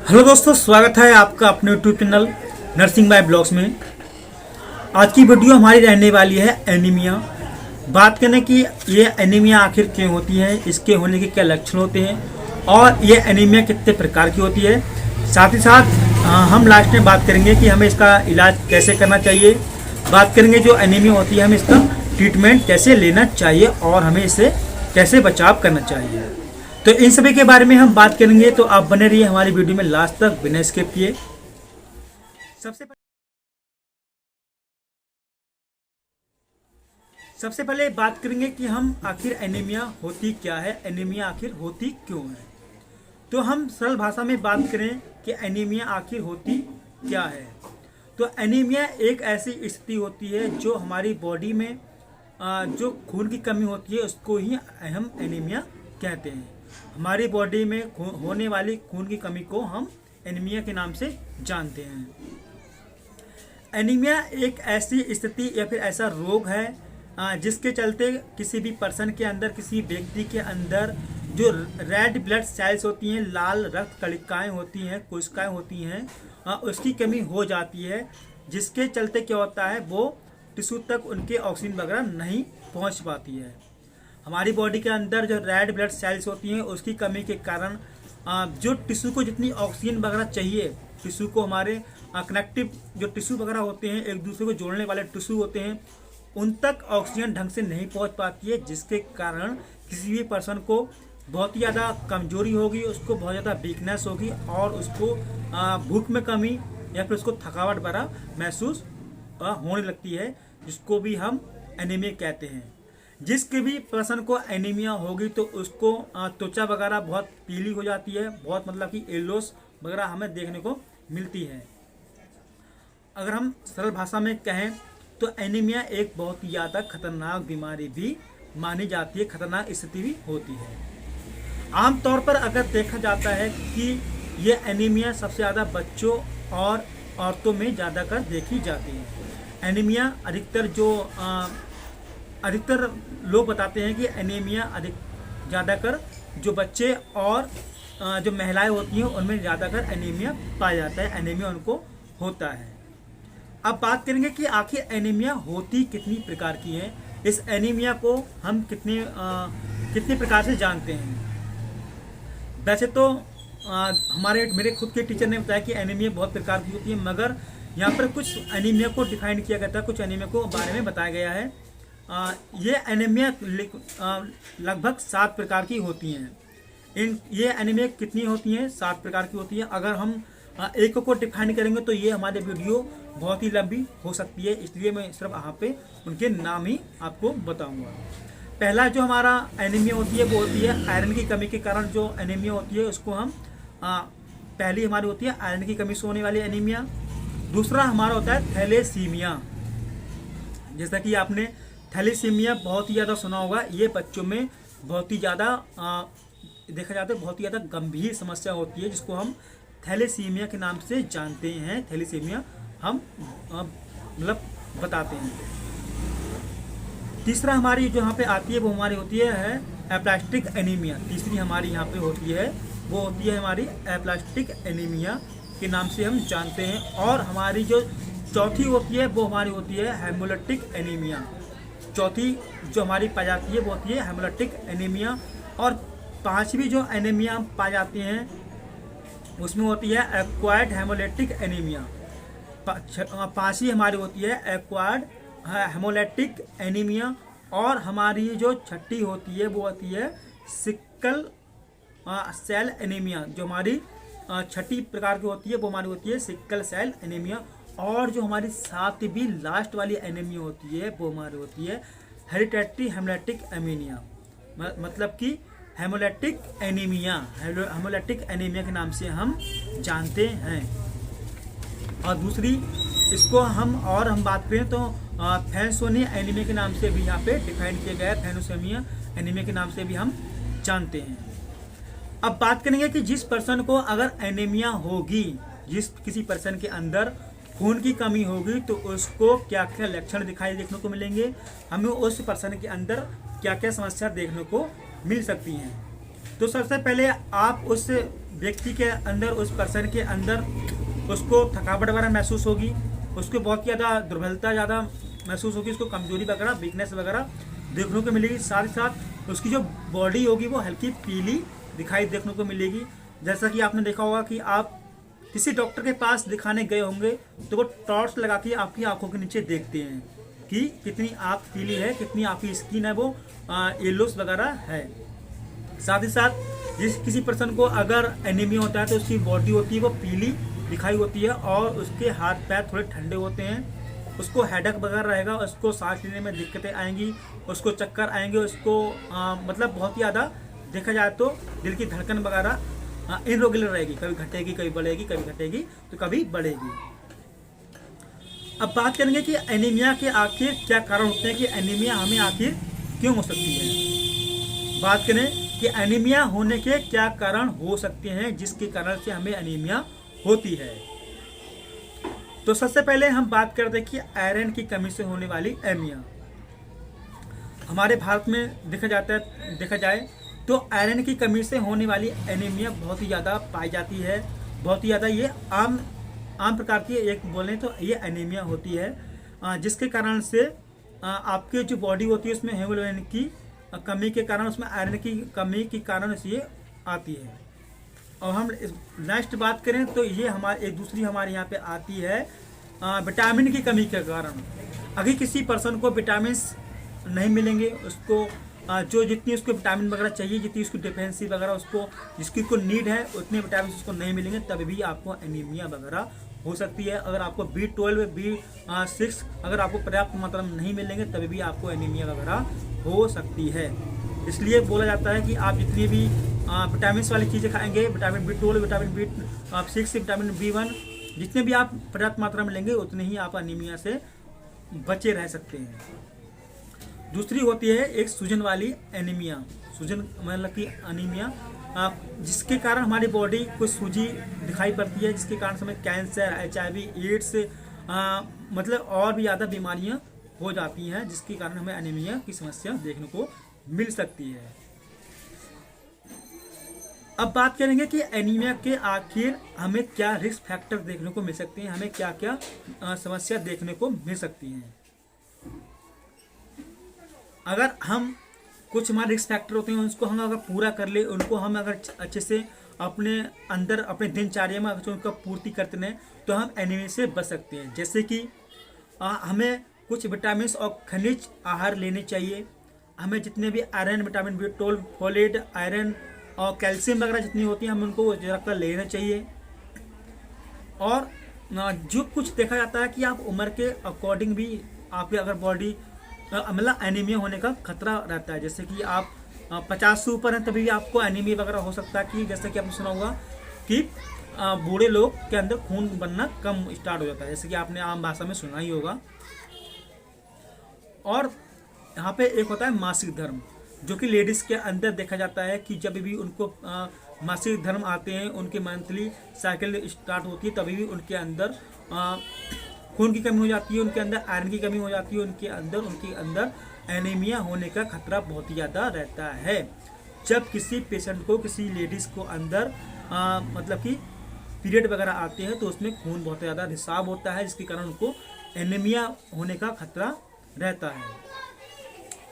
Hello दोस्तों, स्वागत है आपका अपने YouTube channel nursing by blogs में। आज की वीडियो हमारी रहने वाली है एनीमिया। बात करें कि ये एनीमिया आखिर क्यों होती है, इसके होने के क्या लक्षण होते हैं और ये एनीमिया कितने प्रकार की होती है। साथ ही साथ हम लास्ट में बात करेंगे कि हमें इसका इलाज कैसे करना चाहिए। बात करेंगे जो एनीमिया होती है हमें इसका ट्रीटमेंट कैसे लेना चाहिए और हमें इससे कैसे बचाव करना चाहिए। तो इन सभी के बारे में हम बात करेंगे, तो आप बने रहिए हमारी वीडियो में लास्ट तक बिना स्किप किए। सबसे पहले बात करेंगे कि हम आखिर एनीमिया होती क्या है, एनीमिया आखिर होती क्यों है। तो हम सरल भाषा में बात करें कि एनीमिया आखिर होती क्या है। तो एनीमिया एक ऐसी स्थिति होती है जो हमारी बॉडी में जो खून की कमी होती है उसको ही हम एनीमिया कहते हैं। हमारी बॉडी में होने वाली खून की कमी को हम एनीमिया के नाम से जानते हैं। एनीमिया एक ऐसी स्थिति या फिर ऐसा रोग है जिसके चलते किसी भी पर्सन के अंदर, किसी व्यक्ति के अंदर जो रेड ब्लड सेल्स होती हैं, लाल रक्त कणिकाएं होती हैं, कोशिकाएं होती हैं, उसकी कमी हो जाती है। जिसके चलते क्या होता है, वो टिश्यू तक उनके ऑक्सीजन वगैरह नहीं पहुंच पाती है। हमारी बॉडी के अंदर जो रेड ब्लड सेल्स होती हैं उसकी कमी के कारण जो टिश्यू को जितनी ऑक्सीजन वगैरह चाहिए, टिश्यू को हमारे कनेक्टिव जो टिश्यू वगैरह होते हैं, एक दूसरे को जोड़ने वाले टिश्यू होते हैं, उन तक ऑक्सीजन ढंग से नहीं पहुंच पाती है। जिसके कारण किसी भी पर्सन को बहुत ही ज़्यादा कमजोरी होगी, उसको बहुत ज़्यादा वीकनेस होगी और उसको भूख में कमी या फिर उसको थकावट भरा महसूस होने लगती है, जिसको भी हम एनीमिया कहते हैं। जिसके भी पर्सन को एनीमिया होगी तो उसको त्वचा वगैरह बहुत पीली हो जाती है, बहुत मतलब कि येलोस वगैरह हमें देखने को मिलती है। अगर हम सरल भाषा में कहें तो एनीमिया एक बहुत ही ज़्यादा खतरनाक बीमारी भी मानी जाती है, खतरनाक स्थिति भी होती है। आमतौर पर अगर देखा जाता है कि ये एनीमिया सबसे ज़्यादा बच्चों और औरतों में ज़्यादा कर देखी जाती है। एनीमिया अधिकतर लोग बताते हैं कि एनीमिया ज़्यादातर जो बच्चे और जो महिलाएं होती हैं उनमें ज़्यादातर एनीमिया पाया जाता है, एनीमिया उनको होता है। अब बात करेंगे कि आखिर एनीमिया होती कितनी प्रकार की है, इस एनीमिया को हम कितने प्रकार से जानते हैं। वैसे तो मेरे खुद के टीचर ने बताया कि एनीमिया बहुत प्रकार की होती है, मगर यहाँ पर कुछ एनीमिया को डिफाइन किया गया था, कुछ एनीमिया को बारे में बताया गया है। ये एनीमिया लगभग 7 प्रकार की होती हैं। ये एनीमिया कितनी होती हैं? 7 प्रकार की होती हैं। अगर हम एक को डिफाइन करेंगे तो ये हमारे वीडियो बहुत ही लंबी हो सकती है, इसलिए मैं सिर्फ यहाँ पे उनके नाम ही आपको बताऊंगा। पहला जो हमारा एनीमिया होती है वो होती है आयरन की कमी के कारण जो एनीमिया होती है उसको हम पहली हमारी होती है आयरन की कमी से होने वाली एनीमिया। दूसरा हमारा होता है थैलेसीमिया। जैसा कि आपने थैलेसीमिया बहुत ही ज़्यादा सुना होगा, ये बच्चों में बहुत ही ज़्यादा देखा जाता है, बहुत ही ज़्यादा गंभीर समस्या होती है, जिसको हम थैलेसीमिया के नाम से जानते हैं। थैलेसीमिया हम मतलब बताते हैं। तीसरा हमारी जो यहाँ पे आती है वो हमारी होती है एप्लास्टिक एनीमिया। तीसरी हमारी यहाँ पे होती है वो होती है हमारी एप्लास्टिक एनीमिया के नाम से हम जानते हैं। और हमारी जो चौथी होती है वो हमारी होती है हेमोलिटिक एनीमिया। चौथी जो हमारी पाई जाती है वो होती है हेमोलिटिक एनीमिया। और पांचवी जो एनीमिया हम पाई जाती हैं उसमें होती है एक्वायर्ड हेमोलिटिक एनीमिया। पांचवी हमारी होती है एक्वायर्ड हेमोलिटिक एनीमिया। और हमारी जो छठी होती है वो होती है सिकल सेल एनीमिया। जो हमारी छठी प्रकार की होती है वो हमारी होती है सिकल सेल एनीमिया। और जो हमारी सातवीं लास्ट वाली एनीमिया होती है वो हमारी होती है हेरिडिटरी हेमोलिटिक एनीमिया, मतलब कि हेमोलिटिक एनीमिया, हेमोलिटिक एनीमिया के नाम से हम जानते हैं। और दूसरी इसको हम बात करें तो थैलेसीमिया एनीमिया के नाम से भी यहाँ पे डिफाइन किया गया है। थैलेसीमिया एनीमिया के नाम से भी हम जानते हैं। अब बात करेंगे कि जिस पर्सन को अगर एनीमिया होगी, जिस किसी पर्सन के अंदर खून की कमी होगी तो उसको क्या क्या लक्षण दिखाई देखने को मिलेंगे, हमें उस पर्सन के अंदर क्या क्या समस्या देखने को मिल सकती हैं। तो सबसे पहले आप उस व्यक्ति के अंदर, उस पर्सन के अंदर उसको थकावट वगैरह महसूस होगी, उसको बहुत ज़्यादा दुर्बलता ज़्यादा महसूस होगी, उसको कमजोरी वगैरह, वीकनेस वगैरह देखने को मिलेगी। साथ ही साथ उसकी जो बॉडी होगी वो हल्की पीली दिखाई देखने को मिलेगी। जैसा कि आपने देखा होगा कि आप किसी डॉक्टर के पास दिखाने गए होंगे तो वो टॉर्च लगा के आपकी आंखों के नीचे देखते हैं कि कितनी आंख पीली है, कितनी आपकी स्किन है वो येलोस वगैरह है। साथ ही साथ किसी पर्सन को अगर एनीमिया होता है तो उसकी बॉडी होती है वो पीली दिखाई होती है और उसके हाथ पैर थोड़े ठंडे होते हैं, उसको हेडेक वगैरह रहेगा, उसको सांस लेने में दिक्कतें आएंगी, उसको चक्कर आएंगे, उसको मतलब बहुत ही ज़्यादा देखा जाए तो दिल की धड़कन वगैरह इरेगुलर रहेगी, कभी घटेगी कभी बढ़ेगी, कभी घटेगी तो कभी बढ़ेगी। अब बात करेंगे कि एनीमिया के आखिर क्या कारण होते हैं, कि एनीमिया हमें आखिर क्यों हो सकती है। बात करें कि एनीमिया होने के क्या कारण हो सकते हैं जिसके कारण से हमें एनीमिया होती है। तो सबसे पहले हम बात करते हैं कि आयरन की कमी से होने वाली एनीमिया। हमारे भारत में देखा जाए तो आयरन की कमी से होने वाली एनीमिया बहुत ही ज़्यादा पाई जाती है, बहुत ही ज़्यादा ये आम प्रकार की एक बोलें तो ये एनीमिया होती है, जिसके कारण से आपके जो बॉडी होती है उसमें हीमोग्लोबिन की कमी के कारण, उसमें आयरन की कमी के कारण ये आती है। और हम नेक्स्ट बात करें तो ये एक दूसरी हमारे यहाँ पे आती है विटामिन की कमी के कारण। अगर किसी पर्सन को विटामिन नहीं मिलेंगे, उसको जो जितनी उसको विटामिन वगैरह चाहिए, जितनी उसकी डिफेंसी वगैरह उसको जिसकी को नीड है उतने विटामिन उसको नहीं मिलेंगे, तब भी आपको एनीमिया वगैरह हो सकती है। अगर आपको B12 B6 अगर आपको पर्याप्त मात्रा में नहीं मिलेंगे तभी भी आपको एनीमिया वगैरह हो सकती है। इसलिए बोला जाता है कि आप जितनी भी विटामिन वाली चीज़ें खाएंगे, vitamin B12, vitamin B6, vitamin B1 जितने भी आप पर्याप्त मात्रा में लेंगे उतने ही आप एनीमिया से बचे रह सकते हैं। दूसरी होती है एक सूजन वाली एनीमिया। सूजन मतलब कि एनीमिया जिसके कारण हमारी बॉडी को सूजी दिखाई पड़ती है, जिसके कारण हमें कैंसर, HIV, एड्स मतलब और भी ज़्यादा बीमारियां हो जाती हैं, जिसके कारण हमें एनीमिया की समस्या देखने को मिल सकती है। अब बात करेंगे कि एनीमिया के आखिर हमें क्या रिस्क फैक्टर देखने को मिल सकते हैं, हमें क्या क्या समस्या देखने को मिल सकती हैं। अगर हम कुछ हमारे रिस्क फैक्टर होते हैं उसको हम अगर पूरा कर ले, उनको हम अगर अच्छे से अपने अंदर अपने दिनचर्या में अगर उनका पूर्ति करते हैं तो हम एनीमिया से बच सकते हैं। जैसे कि हमें कुछ विटामिन और खनिज आहार लेने चाहिए, हमें जितने भी iron, vitamin B12, folate, iron और कैल्शियम वगैरह जितनी होती है हम उनको रखकर लेना चाहिए। और जो कुछ देखा जाता है कि आप उम्र के अकॉर्डिंग भी आपकी अगर बॉडी मतलब एनीमिया होने का खतरा रहता है। जैसे कि आप 50 से ऊपर हैं तभी भी आपको एनीमिया वगैरह हो सकता है, कि जैसे कि आपने सुना होगा कि बूढ़े लोग के अंदर खून बनना कम स्टार्ट हो जाता है, जैसे कि आपने आम भाषा में सुना ही होगा। और यहाँ पे एक होता है मासिक धर्म, जो कि लेडीज़ के अंदर देखा जाता है कि जब भी उनको मासिक धर्म आते हैं, उनके मंथली साइकिल स्टार्ट होती है, तभी भी उनके अंदर खून की कमी हो जाती है, उनके अंदर आयरन की कमी हो जाती है, उनके अंदर एनीमिया होने का खतरा बहुत ही ज़्यादा रहता है। जब किसी पेशेंट को, किसी लेडीज़ को अंदर मतलब कि पीरियड वगैरह आते हैं तो उसमें खून बहुत ज़्यादा रिसाव होता है, जिसके कारण उनको एनीमिया होने का खतरा रहता है।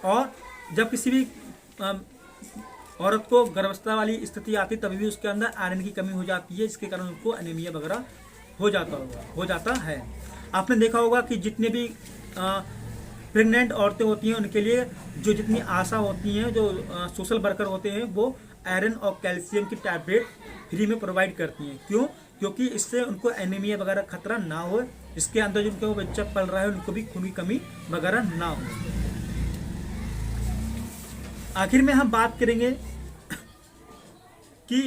और जब किसी भी औरत को गर्भावस्था वाली स्थिति आती है तभी भी उसके अंदर आयरन की कमी हो जाती है, जिसके कारण उनको एनीमिया वगैरह हो जाता है। आपने देखा होगा कि जितने भी प्रेग्नेंट औरतें होती हैं उनके लिए जो जितनी आशा होती हैं, जो सोशल वर्कर होते हैं, वो आयरन और कैल्शियम की टैबलेट फ्री में प्रोवाइड करती हैं। क्यों? क्योंकि इससे उनको एनीमिया वगैरह खतरा ना हो, इसके अंदर जिनको बच्चा पल रहा है उनको भी खून की कमी वगैरह ना हो। आखिर में हम बात करेंगे कि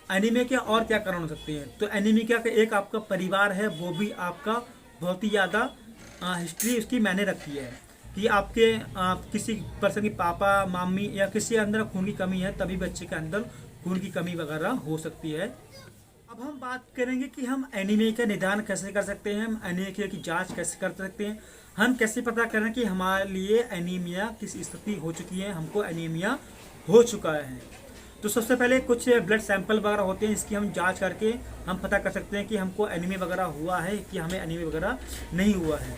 एनीमिया के और क्या कारण हो सकते हैं। तो एनीमिया का एक आपका परिवार है, वो भी आपका बहुत ही ज़्यादा हिस्ट्री उसकी मायने रखती है कि आपके किसी पर्सन की पापा, मम्मी या किसी अंदर खून की कमी है तभी बच्चे के अंदर खून की कमी वगैरह हो सकती है। अब हम बात करेंगे कि हम एनीमिया का निदान कैसे कर सकते हैं, हम एनीमिया की जांच कैसे कर सकते हैं, हम कैसे पता करें कि हमारे लिए एनीमिया किस स्थिति हो चुकी है, हमको एनीमिया हो चुका है। तो सबसे पहले कुछ ब्लड सैंपल वगैरह होते हैं, इसकी हम जांच करके हम पता कर सकते हैं कि हमको एनीमिया वगैरह हुआ है कि हमें एनीमिया वगैरह नहीं हुआ है।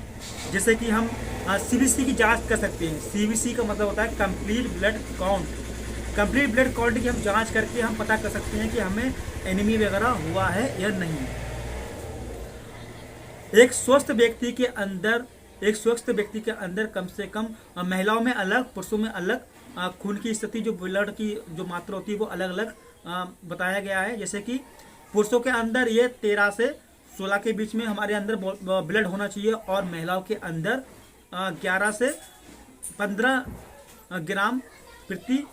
जैसे कि हम CBC की जांच कर सकते हैं। CBC का मतलब होता है complete blood count. Complete blood count की हम जांच करके हम पता कर सकते हैं कि हमें एनीमिया वगैरह हुआ है या नहीं। एक स्वस्थ व्यक्ति के अंदर कम से कम महिलाओं में अलग, पुरुषों में अलग खून की स्थिति, जो ब्लड की जो मात्रा होती है वो अलग अलग बताया गया है। जैसे कि पुरुषों के अंदर ये 13 से 16 के बीच में हमारे अंदर ब्लड होना चाहिए, और महिलाओं के अंदर 11 से 15 ग्राम प्रति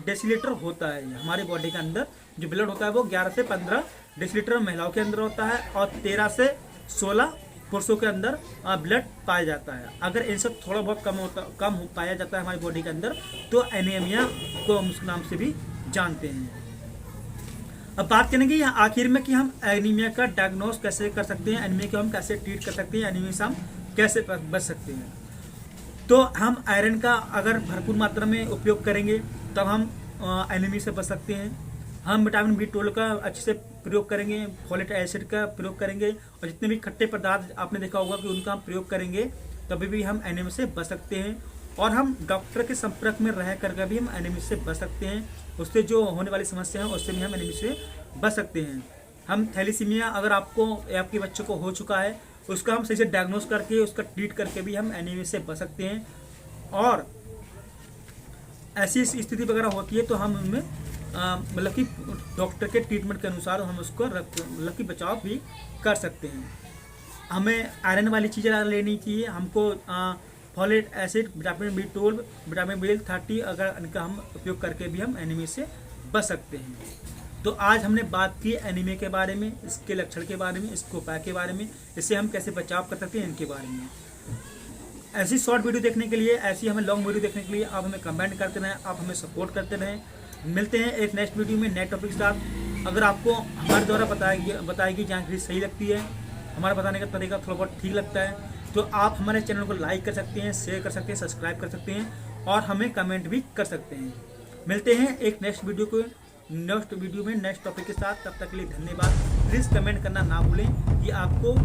डेसीलीटर होता है। हमारे बॉडी के अंदर जो ब्लड होता है वो 11 से 15 डेसीलीटर महिलाओं के अंदर होता है, और 13 से 16 पुरुषों के अंदर ब्लड पाया जाता है। अगर इनसे थोड़ा बहुत कम हो पाया जाता है हमारी बॉडी के अंदर तो एनीमिया को हम उस नाम से भी जानते हैं। अब बात करेंगे आखिर में कि हम एनीमिया का डायग्नोस कैसे कर सकते हैं, एनीमिया को हम कैसे ट्रीट कर सकते हैं, एनीमिया से हम कैसे बच सकते हैं। तो हम आयरन का अगर भरपूर मात्रा में उपयोग करेंगे तब हम एनीमिया से बच सकते हैं। हम विटामिन B12 का अच्छे से प्रयोग करेंगे, फोलिक एसिड का प्रयोग करेंगे, और जितने भी खट्टे पदार्थ आपने देखा होगा कि उनका हम प्रयोग करेंगे तभी भी हम एनीमिया से बच सकते हैं। और हम डॉक्टर के संपर्क में रह करके भी हम एनीमिया से बच सकते हैं। उससे जो होने वाली समस्या है उससे भी हम एनीमिया से बच सकते हैं। हम थैलीसीमिया अगर आपको या आपके बच्चे को हो चुका है उसका हम सही से डायग्नोस करके उसका ट्रीट करके भी हम एनीमिया से बच सकते हैं। और ऐसी स्थिति वगैरह होती है तो हम उनमें मतलब कि डॉक्टर के ट्रीटमेंट के अनुसार हम उसको मतलब कि बचाव भी कर सकते हैं। हमें आयरन वाली चीज़ें लेनी चाहिए। हमको folate acid, vitamin B12, vitamin B30 अगर इनका हम उपयोग करके भी हम एनीमिया से बच सकते हैं। तो आज हमने बात की एनीमिया के बारे में, इसके लक्षण के बारे में, इसके उपाय के बारे में, इससे हम कैसे बचाव कर सकते हैं इनके बारे में। ऐसी शॉर्ट वीडियो देखने के लिए, ऐसी हमें लॉन्ग वीडियो देखने के लिए आप हमें कमेंट करते रहें, आप हमें सपोर्ट करते रहें। मिलते हैं एक नेक्स्ट वीडियो में नए टॉपिक के साथ। अगर आपको हमारे द्वारा बताई गई जानकारी सही लगती है, हमारा बताने का तरीका थोड़ा बहुत ठीक लगता है, तो आप हमारे चैनल को लाइक कर सकते हैं, शेयर कर सकते हैं, सब्सक्राइब कर सकते हैं, और हमें कमेंट भी कर सकते हैं। मिलते हैं एक नेक्स्ट वीडियो में नेक्स्ट टॉपिक के साथ। तब तक के लिए धन्यवाद। प्लीज़ कमेंट करना ना भूलें कि आपको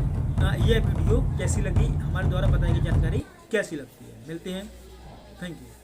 यह वीडियो कैसी लगी, हमारे द्वारा बताई गई जानकारी कैसी लगती है। मिलते हैं, थैंक यू।